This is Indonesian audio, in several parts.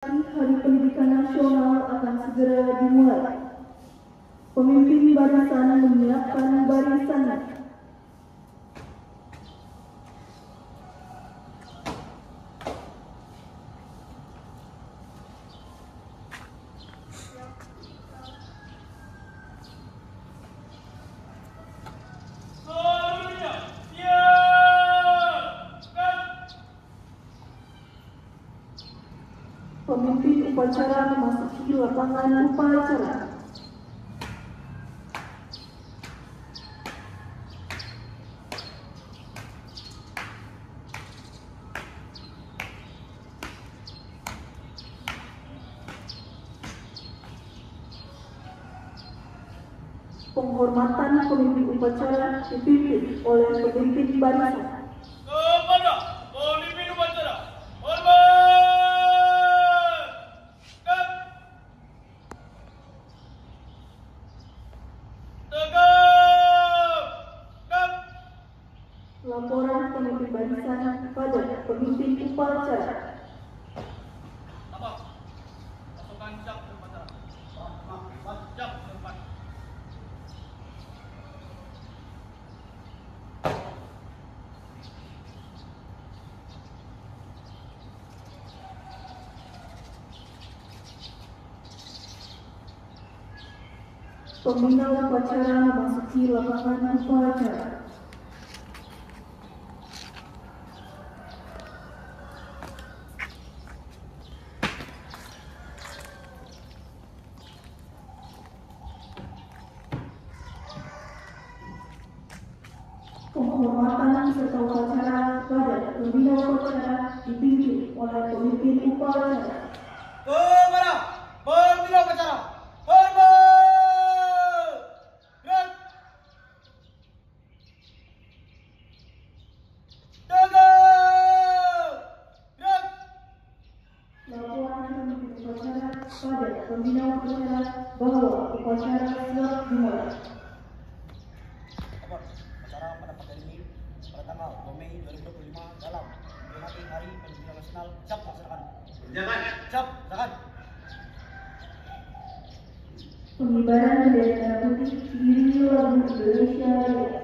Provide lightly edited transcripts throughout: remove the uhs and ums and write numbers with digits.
Hari Pendidikan Nasional akan segera dimulai. Pemimpin barisan menyiapkan barisannya. Pemimpin upacara memasuki lapangan upacara. Penghormatan pemimpin upacara dipimpin oleh pemimpin barisan. Kepada pemimpin upacara, hormat. Tegap. Laporan pemimpin barisan pada pemimpin upacara. Apa? Pasukan cap upacara. Cap tempat. Pembina upacara memasuki lapangan upacara. Penghormatan serta upacara pada pembina upacara dipimpin oleh pemimpin upacara. Kepada pemimpin upacara, hormat. Laporan pemimpin upacara pada pembina upacara bahwa upacara siap dimulai. Acara pada pagi ini pada tanggal 2 Mei 2025 dalam memperingati Hari Pendidikan Nasional. Cap laksanakan. Cap laksanakan. Pengibaran bendera merah putih diiringi lagu Indonesia Raya.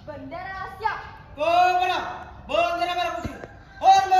Bendera siap. Kepada bendera merah putih, hormat.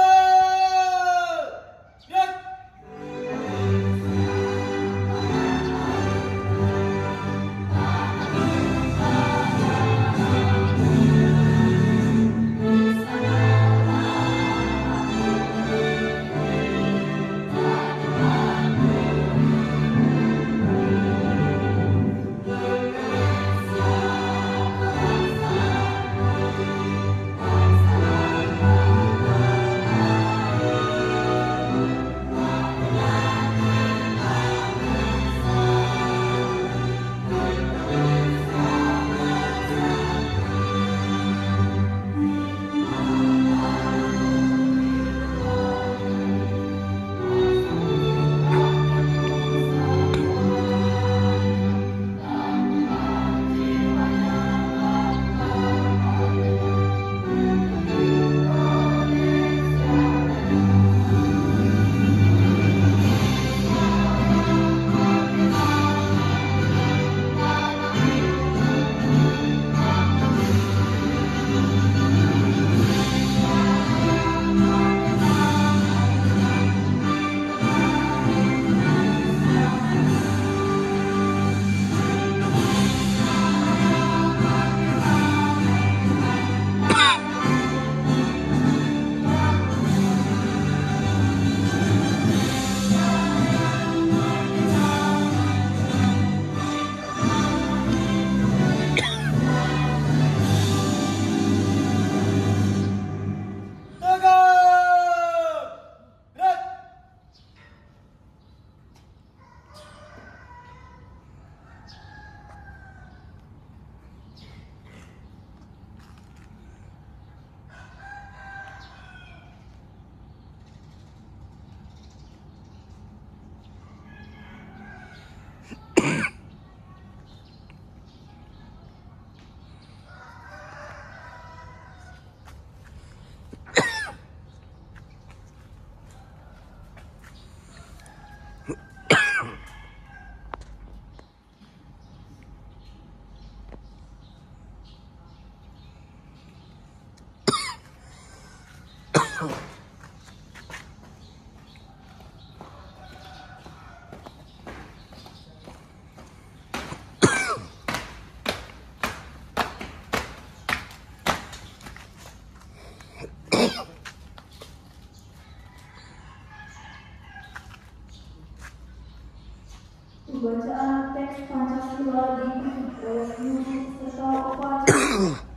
Pembacaan teks Pancasila diikuti oleh guru serta upacara.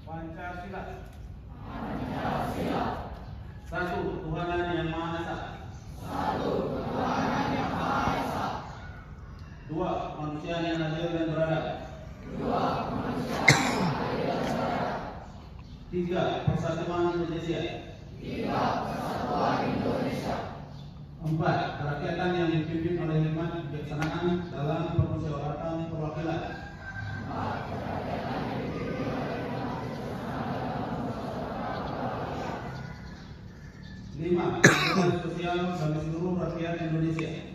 Pancasila. Satu, Tuhanan yang Maha Esa. Dua, kemanusiaan yang adil dan beradab. Tiga, persatuan Indonesia. Empat, kerakyatan yang dipimpin oleh hikmat kebijaksanaan dalam permusyawaratan perwakilan. Lima, keadilan sosial bagi seluruh rakyat Indonesia.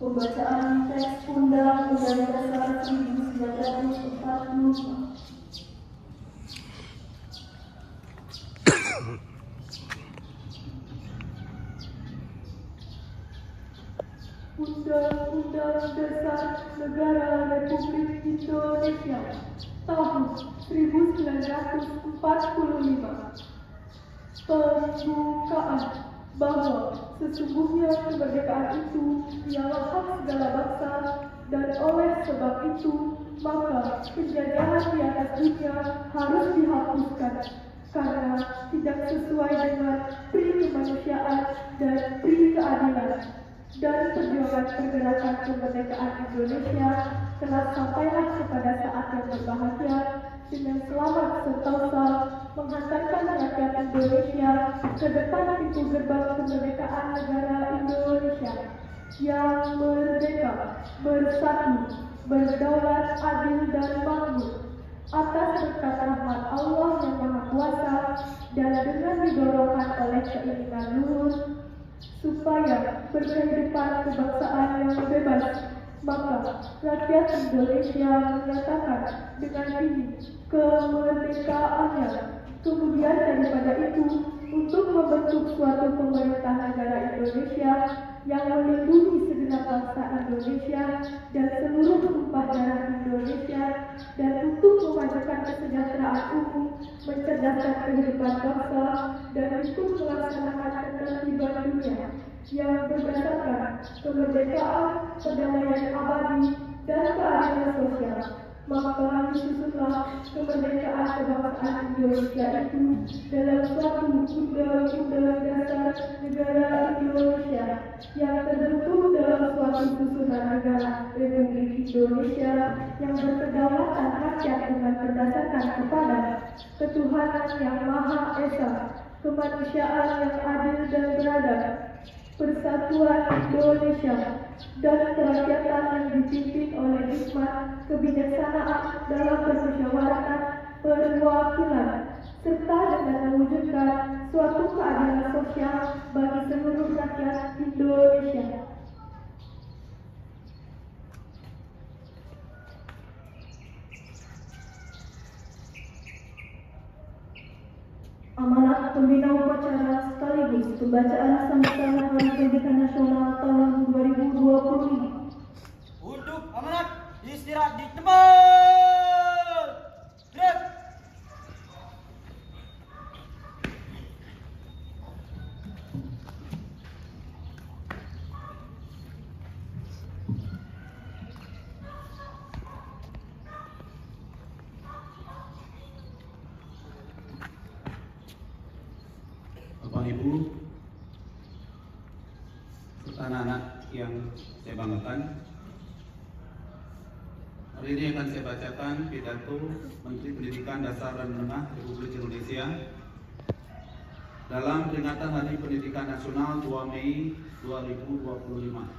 Pembacaan teks Undang-Undang Dasar 1945. Undang-Undang Dasar Negara Republik Indonesia tahun 1945. Pembukaan bahwa sesungguhnya kemerdekaan itu ialah hak segala bangsa, dan oleh sebab itu maka penjajahan di atas dunia harus dihapuskan karena tidak sesuai dengan pri kemanusiaan dan pri keadilan. Dan perjuangan pergerakan kemerdekaan Indonesia telah sampailah kepada saat yang berbahagia dengan selamat sentosa menghantarkan rakyat Indonesia ke depan pintu gerbang kemerdekaan negara Indonesia yang merdeka, bersatu, berdaulat, adil dan makmur atas berkat rahmat Allah yang Maha Kuasa dan dengan didorongkan oleh keinginan luhur supaya berkehidupan kebangsaan yang bebas, maka rakyat Indonesia menyatakan dengan dini kemerdekaannya. Kemudian daripada itu, untuk membentuk suatu pemerintah negara Indonesia yang melindungi segenap bangsa Indonesia dan seluruh tumpah darah Indonesia, dan untuk memajukan kesejahteraan umum, mencerdaskan kehidupan bangsa, dan untuk melaksanakan ketertiban dunia yang berdasarkan kemerdekaan, perdamaian abadi, dan keadilan sosial. Maka disusunlah kemerdekaan kebangsaan Indonesia itu dalam suatu undang-undang dasar negara Indonesia yang terbentuk dalam suatu susunan negara Republik Indonesia yang berkedaulatan rakyat dengan berdasarkan kepada ketuhanan yang Maha Esa, kemanusiaan yang adil dan beradab, persatuan Indonesia, dan kerakyatan yang dipimpin oleh hikmat kebijaksanaan dalam permusyawaratan perwakilan, serta dengan mewujudkan suatu keadilan sosial bagi seluruh rakyat Indonesia. Amanat Pembina Upacara sekaligus pembacaan Sambutan Hari Pendidikan Nasional tahun 2025. Untuk amanat istirahat di tempat. Gerak. yang saya banggakan. Hari ini akan saya bacakan pidato Menteri Pendidikan Dasar dan Menengah Republik Indonesia dalam peringatan Hari Pendidikan Nasional 2 Mei 2025.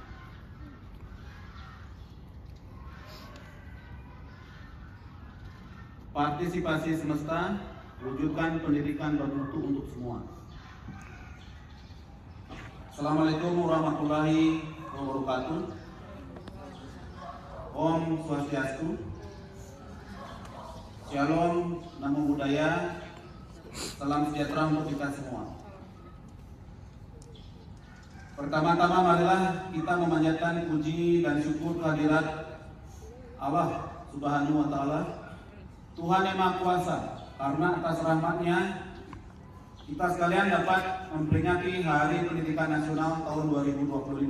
Partisipasi semesta, wujudkan pendidikan bermutu untuk semua. Assalamualaikum warahmatullahi wabarakatuh. Om Swastiastu. Shalom, Namo Buddhaya. Salam sejahtera untuk kita semua. Pertama-tama marilah kita memanjatkan puji dan syukur kehadirat Allah Subhanahu wa Ta'ala, Tuhan yang Maha Kuasa, karena atas rahmat-Nya kita sekalian dapat memperingati Hari Pendidikan Nasional tahun 2025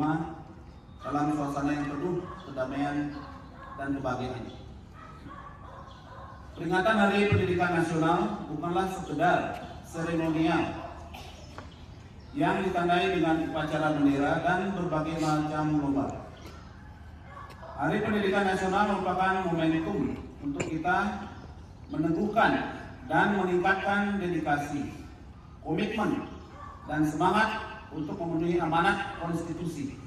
dalam suasana yang penuh kedamaian dan kebahagiaan. Peringatan Hari Pendidikan Nasional bukanlah sekedar seremonial yang ditandai dengan upacara bendera dan berbagai macam lomba. Hari Pendidikan Nasional merupakan momentum untuk kita meneguhkan dan meningkatkan dedikasi, komitmen, dan semangat untuk memenuhi amanat konstitusi,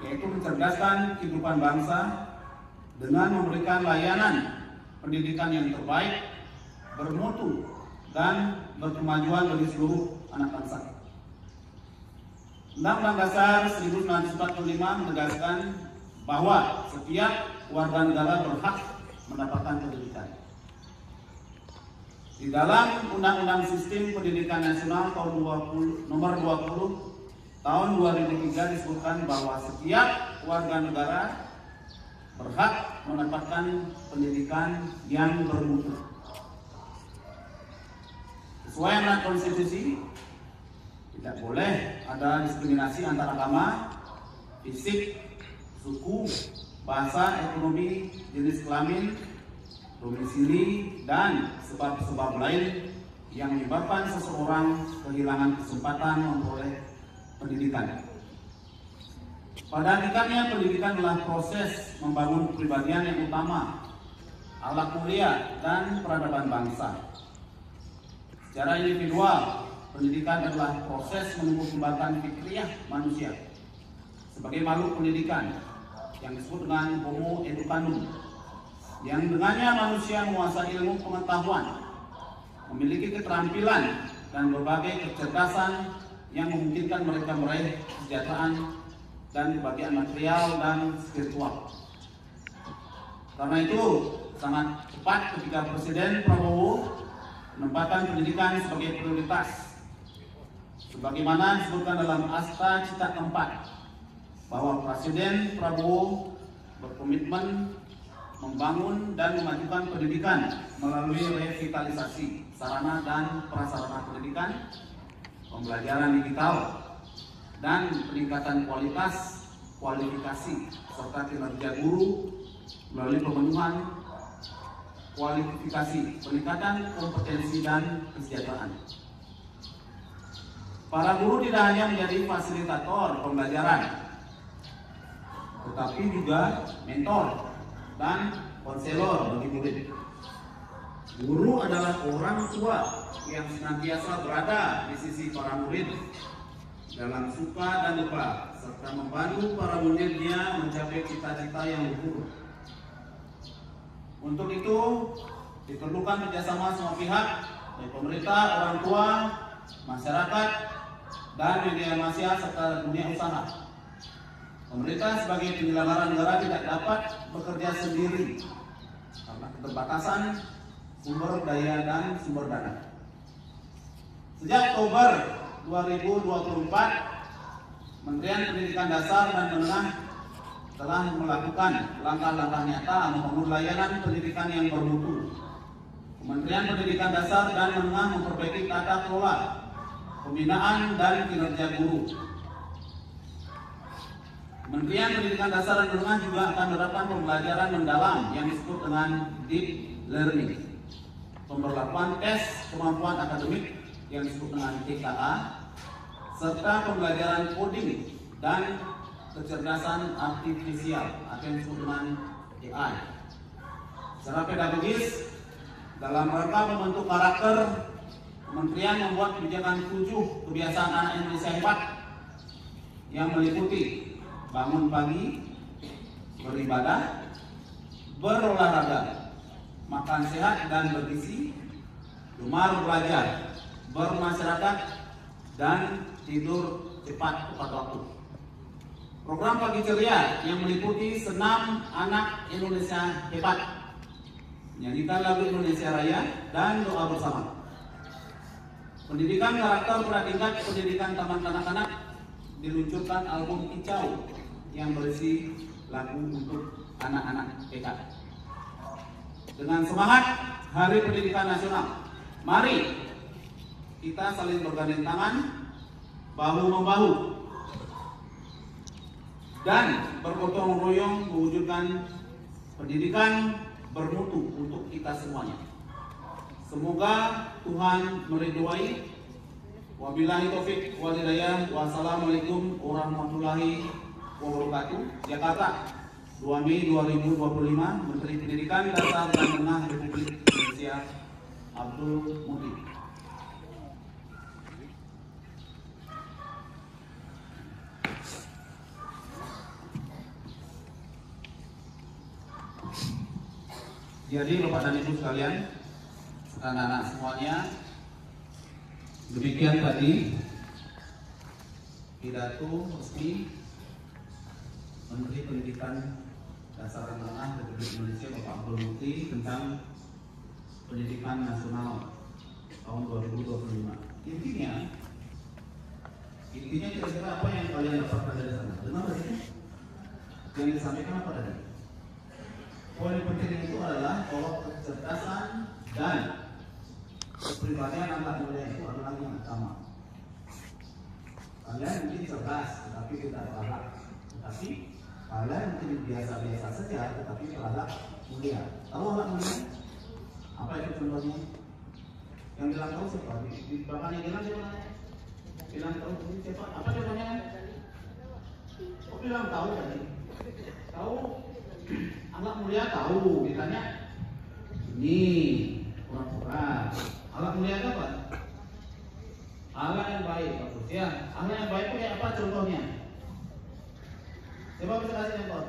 yaitu mencerdaskan kehidupan bangsa dengan memberikan layanan pendidikan yang terbaik, bermutu, dan berkemajuan bagi seluruh anak bangsa. Undang-Undang Dasar 1945 menegaskan bahwa setiap warga negara berhak mendapatkan pendidikan. Di dalam Undang-Undang Sistem Pendidikan Nasional nomor 20 tahun 2003 disebutkan bahwa setiap warga negara berhak mendapatkan pendidikan yang bermutu. Sesuai amanat konstitusi, tidak boleh ada diskriminasi antar agama, fisik, suku, bahasa, ekonomi, jenis kelamin, domisili, dan sebab-sebab lain yang menyebabkan seseorang kehilangan kesempatan memperoleh pendidikan. Pada hakikatnya pendidikan adalah proses membangun kepribadian yang utama, akhlak mulia, dan peradaban bangsa. Secara individual, pendidikan adalah proses menumbuh kembangkan fikriyah manusia sebagai makhluk pendidikan yang disebut dengan Homo educandum, yang dengannya manusia menguasai ilmu pengetahuan, memiliki keterampilan dan berbagai kecerdasan yang memungkinkan mereka meraih kesejahteraan dan kebahagiaan material dan spiritual. Karena itu sangat tepat ketika Presiden Prabowo menempatkan pendidikan sebagai prioritas, sebagaimana disebutkan dalam Asta Cita keempat, bahwa Presiden Prabowo berkomitmen membangun dan memajukan pendidikan melalui revitalisasi sarana dan prasarana pendidikan, pembelajaran digital, dan peningkatan kualitas, kualifikasi, serta kinerja guru melalui pemenuhan kualifikasi, peningkatan kompetensi dan kesejahteraan. Para guru tidak hanya menjadi fasilitator pembelajaran, tetapi juga mentor dan konselor bagi murid. Guru adalah orang tua yang senantiasa berada di sisi para murid dalam suka dan duka, serta membantu para muridnya mencapai cita-cita yang luhur. Untuk itu diperlukan kerjasama semua pihak, dari pemerintah, orang tua, masyarakat, dan media massa serta dunia usaha. Pemerintah sebagai penyelenggara negara tidak dapat bekerja sendiri karena keterbatasan sumber daya dan sumber dana. Sejak Oktober 2024, Kementerian Pendidikan Dasar dan Menengah telah melakukan langkah-langkah nyata membangun layanan pendidikan yang bermutu. Kementerian Pendidikan Dasar dan Menengah memperbaiki tata kelola, pembinaan, dan kinerja guru. Kementerian Pendidikan Dasar dan Menengah juga akan menerapkan pembelajaran mendalam yang disebut dengan deep learning, pemberlakuan tes kemampuan akademik yang disebut dengan TKA, serta pembelajaran coding dan kecerdasan artifisial atau yang disebut dengan AI. Secara pedagogis, dalam rangka membentuk karakter, Kementerian membuat kebijakan 7 kebiasaan anak Indonesia hebat yang meliputi bangun pagi, beribadah, berolahraga, makan sehat dan bergizi, gemar belajar, bermasyarakat, dan tidur cepat tepat waktu. Program Pagi Ceria yang meliputi senam anak Indonesia hebat, menyanyikan lagu Indonesia Raya, dan doa bersama. Pendidikan karakter pada tingkat pendidikan taman kanak-kanak, diluncurkan album Kicau yang berisi lagu untuk anak-anak TK. Dengan semangat Hari Pendidikan Nasional, mari kita saling bergandeng tangan, bahu-membahu, dan bergotong royong mewujudkan pendidikan bermutu untuk kita semuanya. Semoga Tuhan meridhoi. Wabillahi taufik wal hidayah. Wassalamualaikum warahmatullahi wabarakatuh. Jakarta, 2 Mei 2025. Menteri Pendidikan Dasar dan Menengah Republik Indonesia Abdul Muti. Jadi Bapak dan Ibu sekalian, anak-anak semuanya, demikian tadi pidato resmi Menteri Pendidikan Dasar dan Menengah Republik Indonesia Bapak Abdul Muti tentang pendidikan nasional tahun 2025. Intinya kira-kira apa yang kalian dapatkan dari sana? Dengar tadi yang disampaikan apa tadi? Poin penting itu adalah bahwa kecerdasan dan kepribadian anak muda itu adalah yang sama. Kalian mungkin cerdas, tetapi tidak berakhlak. Tetapi kalian mungkin biasa-biasa saja, tetapi berakhlak mulia. Tahu akhlak mulia? Apa itu contohnya? Yang bilang tahu siapa? Di bapaknya bilang siapa? Bilang tahu siapa? Apa contohnya? Kok bilang tahu tadi? Tahu? Akhlak mulia tahu, ditanya ini pura-pura. Akhlak mulia itu apa? Akhlak yang baik, bagus ya. Akhlak yang baik itu apa contohnya? Coba bisa kasih contoh.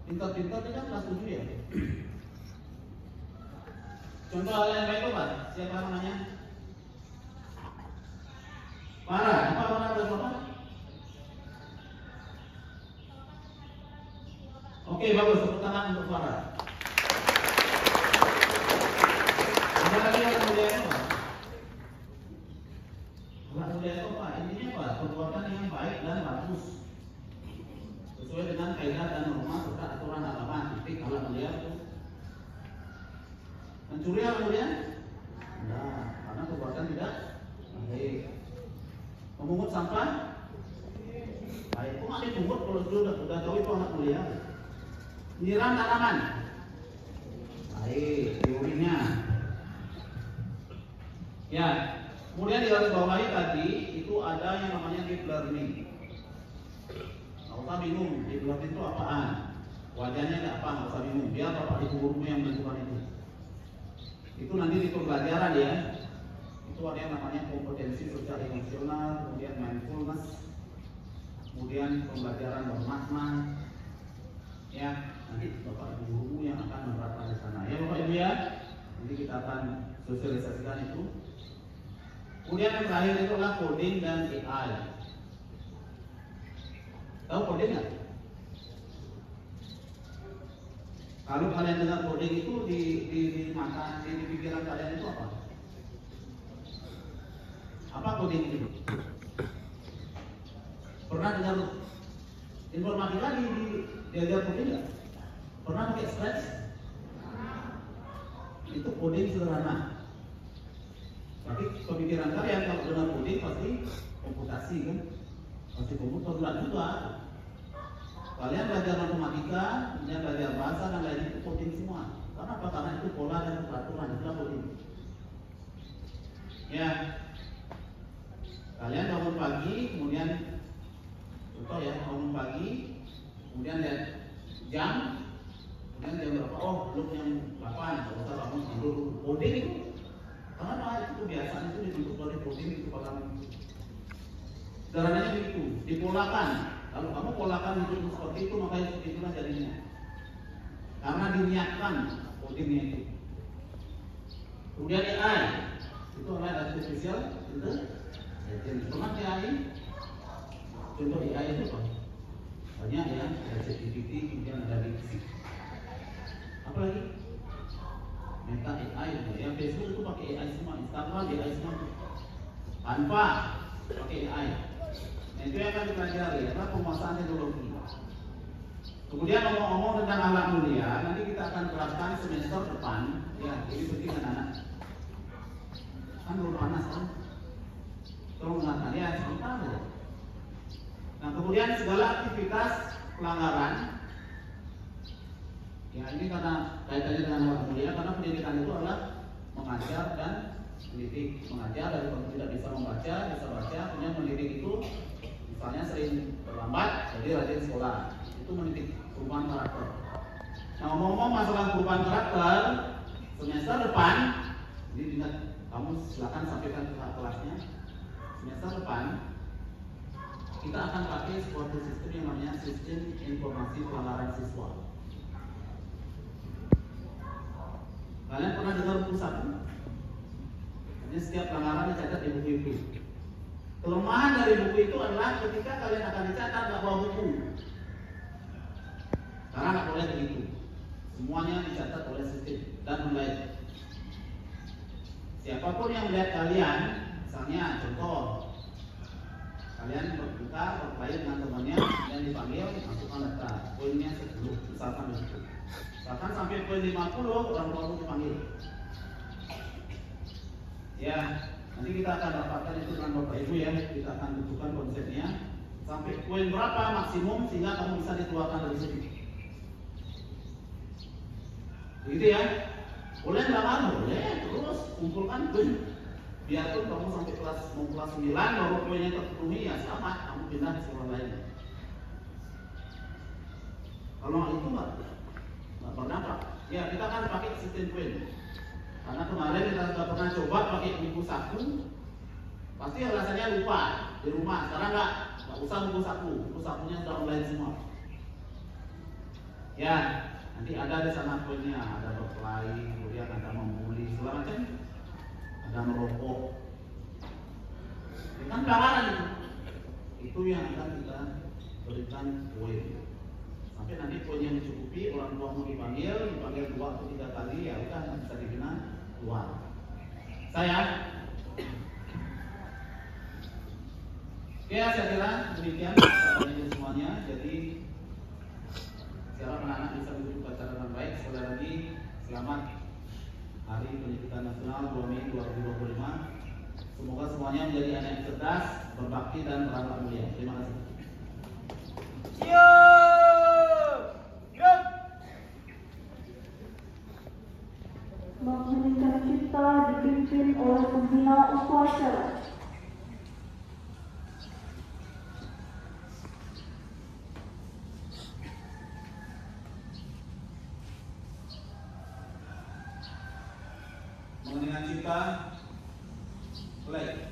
Pintar-pintar itu kan kelas 7 ya. Contoh akhlak yang baik itu apa? Siapa namanya? Farah. Apa Farah berapa? Oke, bagus. Tepuk tangan untuk Farah. Ada lagi yang mulia apa? Akhlak mulia itu apa? Intinya apa? Perbuatan yang baik dan bagus, sesuai dengan kaidah dan norma serta aturan agama. Titik akhlak mulia itu. Mencuri akhlak mulia? Nah, karena perbuatan tidak baik. Memungut sampah? Baik. Kok nggak dipungut kalau sudah tahu itu akhlak mulia? Nyiram tanaman? Baik, teorinya. Ya, kemudian di garis bawahi tadi itu ada yang namanya deep learning. Nggak usah bingung, deep learning itu apaan? Wajahnya nggak apa, nggak usah bingung. Biar bapak ibu gurumu yang menentukan itu. Itu nanti di pembelajaran ya. Itu ada yang namanya kompetensi sosial emosional, kemudian mindfulness, kemudian pembelajaran bermakna. Ya, nanti bapak ibu gurumu yang akan menerapkan di sana. Ya bapak ibu ya, nanti kita akan sosialisasikan itu. Kemudian yang terakhir itu adalah coding dan AI. Tahu coding nggak? Kalau kalian dengar coding itu di mata, di pikiran kalian itu apa? Apa coding itu? Pernah dengar informatika diajar coding nggak? Pernah pakai Scratch? Itu coding sederhana. Tapi pemikiran kalian kalau dengar coding pasti komputasi kan? Pasti komputer juga. Kalian belajar matematika, kemudian belajar bahasa dan lain itu coding semua. Karena apa? Karena itu pola dan peraturan, itu coding. Ya, kalian bangun pagi, kemudian Contoh ya, bangun pagi, kemudian lihat jam, kemudian jam berapa? Oh, belum jam 8, kalau usah bangun tidur. Coding itu, karena itu kebiasaan itu dibentuk dari coding itu pada sederhananya begitu, dipolakan. Kalau kamu polakan hidup seperti itu, maka seperti itulah jadinya. Karena diniatkan codingnya itu. Kemudian AI, itu adalah artificial intelligence. Pernah AI? Contoh AI itu apa? Banyak ya, ada ChatGPT, kemudian ada DeepSeek. Apa lagi? Meta AI, ya Facebook itu pakai AI semua, Instagram AI semua. Tanpa pakai AI. Nah, itu yang akan dipelajari, adalah penguasaan teknologi. Kemudian ngomong-ngomong tentang alat mulia, nanti kita akan terapkan semester depan. Ya, ini penting anak-anak. Kan belum panas kan? Tolong ingatkan ya, sebentar saja. Nah, kemudian segala aktivitas pelanggaran, ya ini karena kaitannya dengan alat mulia, karena pendidikan itu adalah mengajar dan mendidik. Mengajar dari kalau tidak bisa membaca, bisa baca, kemudian mendidik itu misalnya sering terlambat, jadi rajin sekolah. Itu mendidik perubahan karakter. Nah, ngomong-ngomong masalah perubahan karakter, semester depan, ini ingat, kamu silakan sampaikan ke kelasnya. Semester depan kita akan pakai suatu sistem yang namanya sistem informasi pelanggaran siswa. Kalian pernah dengar buku 1? Ini setiap pelanggaran dicatat di buku itu. Kelemahan dari buku itu adalah ketika kalian akan dicatat nggak bawa buku. Karena nggak boleh begitu. Semuanya dicatat oleh sistem dan online. Siapapun yang melihat kalian, misalnya contoh, kalian berkelahi dengan temannya, dan dipanggil, masukkan data, poinnya 10, misalkan begitu. Misalkan sampai poin 50, orang tua dipanggil. Ya, nanti kita akan dapatkan itu dengan Bapak Ibu ya, kita akan tentukan konsepnya. Sampai poin berapa maksimum sehingga kamu bisa dikeluarkan dari sini. Begitu ya. Boleh nggak boleh, terus kumpulkan poin. Biarpun kamu sampai kelas 9 baru poinnya terpenuhi, ya sama, kamu pindah ke sekolah lain. Kalau itu nggak berdampak. Ya, kita akan pakai sistem poin. Karena kemarin kita sudah pernah coba pakai buku saku, pasti rasanya lupa di rumah. Sekarang nggak usah buku sakunya sudah online semua. Ya, nanti ada di sana poinnya, ada berkelahi, kemudian ada membuli, segala macam. Ada merokok, kan pelanggaran itu yang akan kita berikan poin. Sampai nanti poinnya mencukupi, orang tua mau dipanggil 2 atau 3 kali, ya udah bisa dibina keluar. Saya saya kira demikian semuanya. Jadi sekarang anak-anak bisa duduk acara dengan baik. Sekali lagi selamat Hari Pendidikan Nasional 2 Mei 2025. Semoga semuanya menjadi anak yang cerdas, berbakti dan berakhlak mulia. Terima kasih. Menghentikan kita dipimpin oleh pembina upacara. Mengenai kita, play.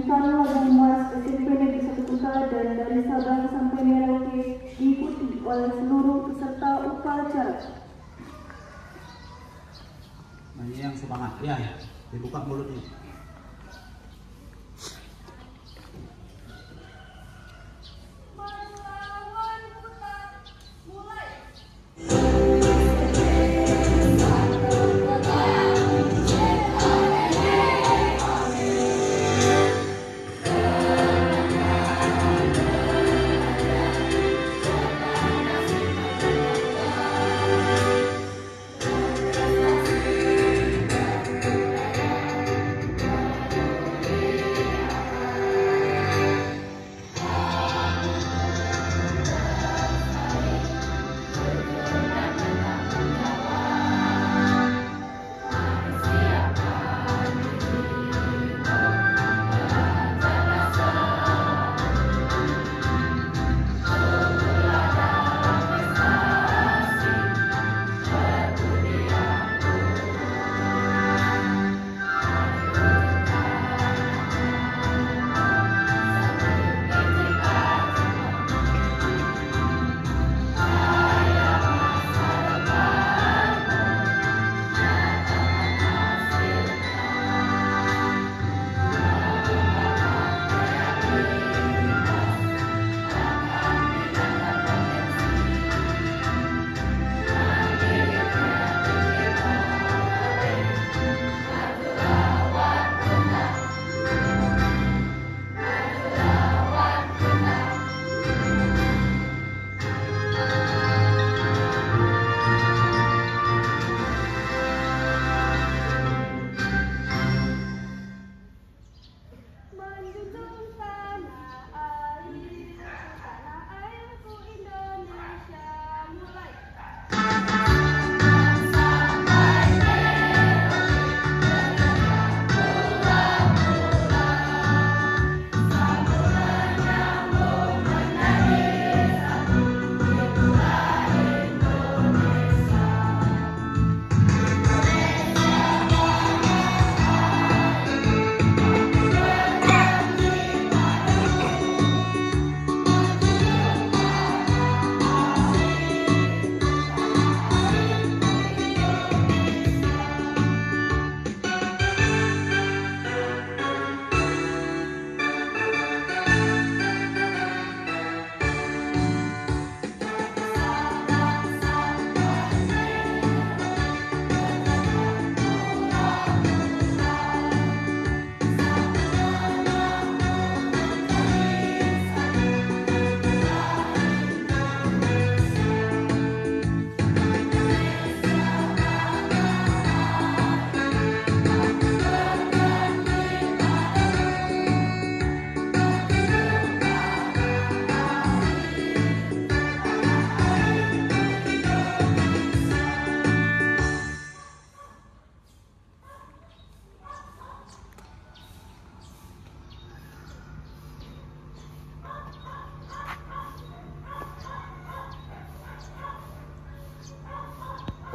Jurusan Lagu Mas SMP Negeri 1 Kuta dan dari Sabang sampai Merauke diikuti oleh seluruh peserta upacara. Nah, ini yang semangat ya, dibuka mulutnya.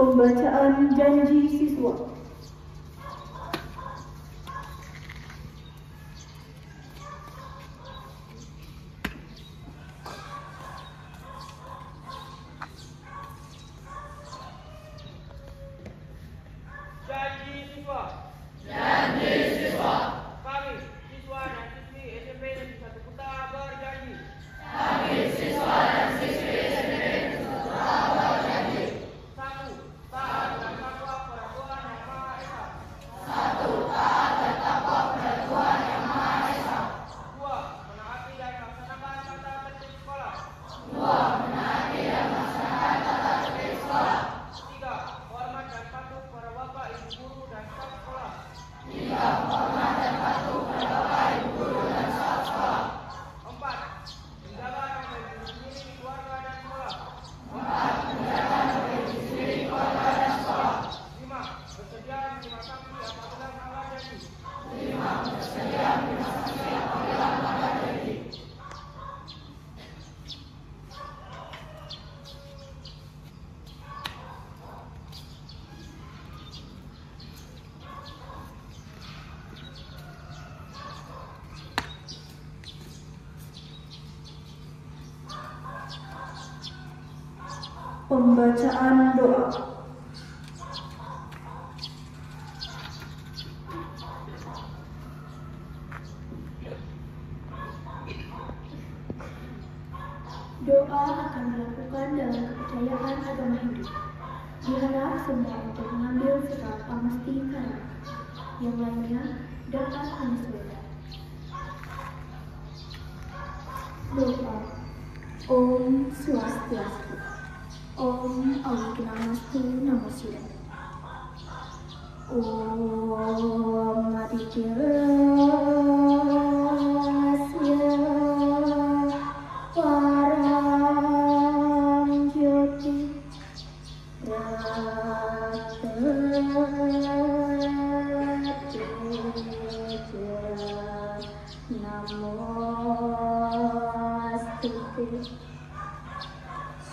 Pembacaan janji siswa. Janji siswa. Kami, siswa dan siswi SMP Negeri 1 Kuta berjanji. Satu, taat dan takwa kepada Tuhan Yang Maha Esa. Dua, menaati dan melaksanakan tata tertib sekolah. Tiga, hormat dan patuh kepada bapak, ibu guru dan staf sekolah. Pembacaan doa. Doa akan dilakukan dalam kepercayaan agama Hindu. Diharap semua untuk mengambil sikap pamesti karena yang lainnya dapat menyesuaikan. Doa. Om Swastiastu. Om Awignanastu Namo Shivaya. Om Aditya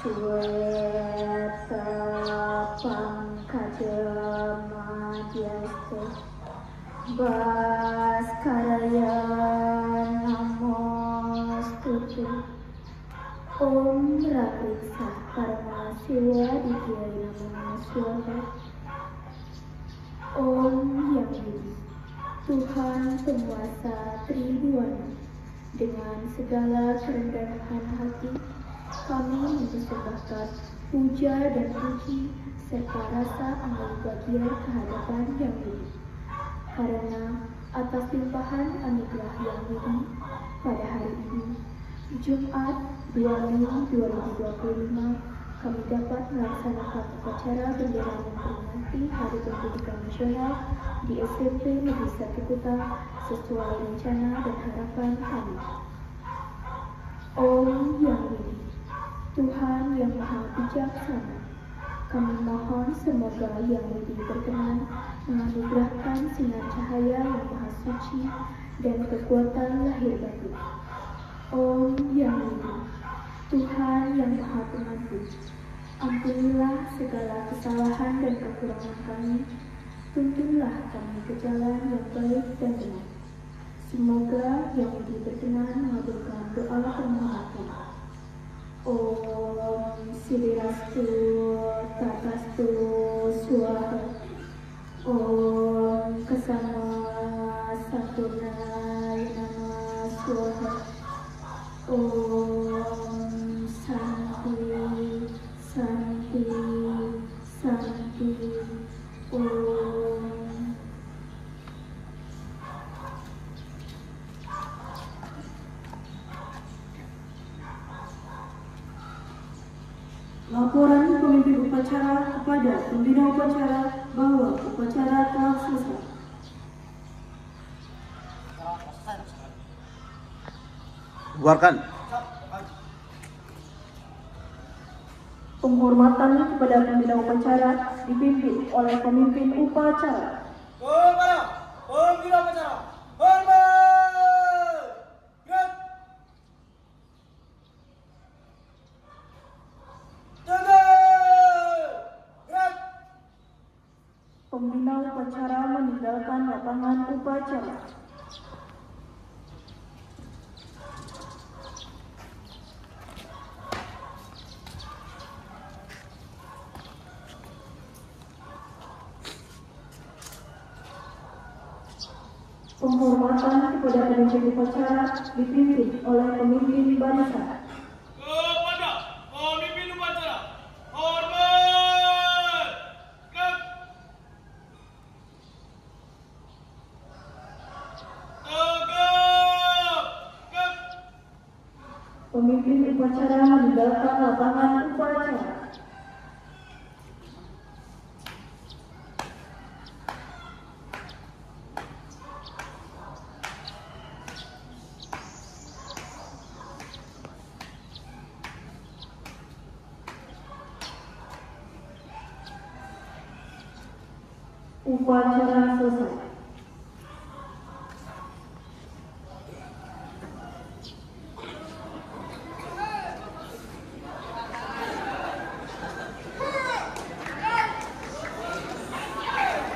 Sweta Pankajam Madhyasta Bhaskaraya Namostuti. Om Rakriksa Paramasiwa Dityaya Namo Swaha. Om Yang Edi, Tuhan Penguasa Triduana, dengan segala kerendahan hati kami mempersembahkan puja dan puji serta rasa amal bahagia kehadapan Yang Edi. Karena atas limpahan anugerah Yang Edi pada hari ini, Jumat 2 Mei 2025, kami dapat melaksanakan upacara bendera memperingati Hari Pendidikan Nasional di SMP Negeri 1 Kuta sesuai rencana dan harapan kami. Om Yang Edi, Tuhan yang Maha Bijaksana, kami mohon semoga Yang Edi berkenan menganugerahkan sinar cahaya yang Maha Suci dan kekuatan lahir batin. Om Yang Edi, Tuhan yang Maha Pengampun, ampunilah segala kesalahan dan kekurangan kami, tuntunlah kami ke jalan yang baik dan benar. Semoga Yang Edi berkenan mengabulkan doa permohonan kami. Om Sivirastu Tatastu Swaha. Om Kesama Sampurnaya Nama Swaha. Om Santi Santi Santi. Om. Laporan pemimpin upacara kepada pembina upacara bahwa upacara telah selesai. Bubarkan. Penghormatan kepada pembina upacara dipimpin oleh pemimpin upacara. Pembina upacara, hormat! Gerak! Gerak! Pembina upacara meninggalkan lapangan upacara. Penghormatan kepada pemimpin upacara dipimpin oleh pemimpin barisan. Kepada pemimpin upacara, hormat! Gerak! Tegap! Gerak! Pemimpin upacara meninggalkan lapangan upacara. Upacara selesai.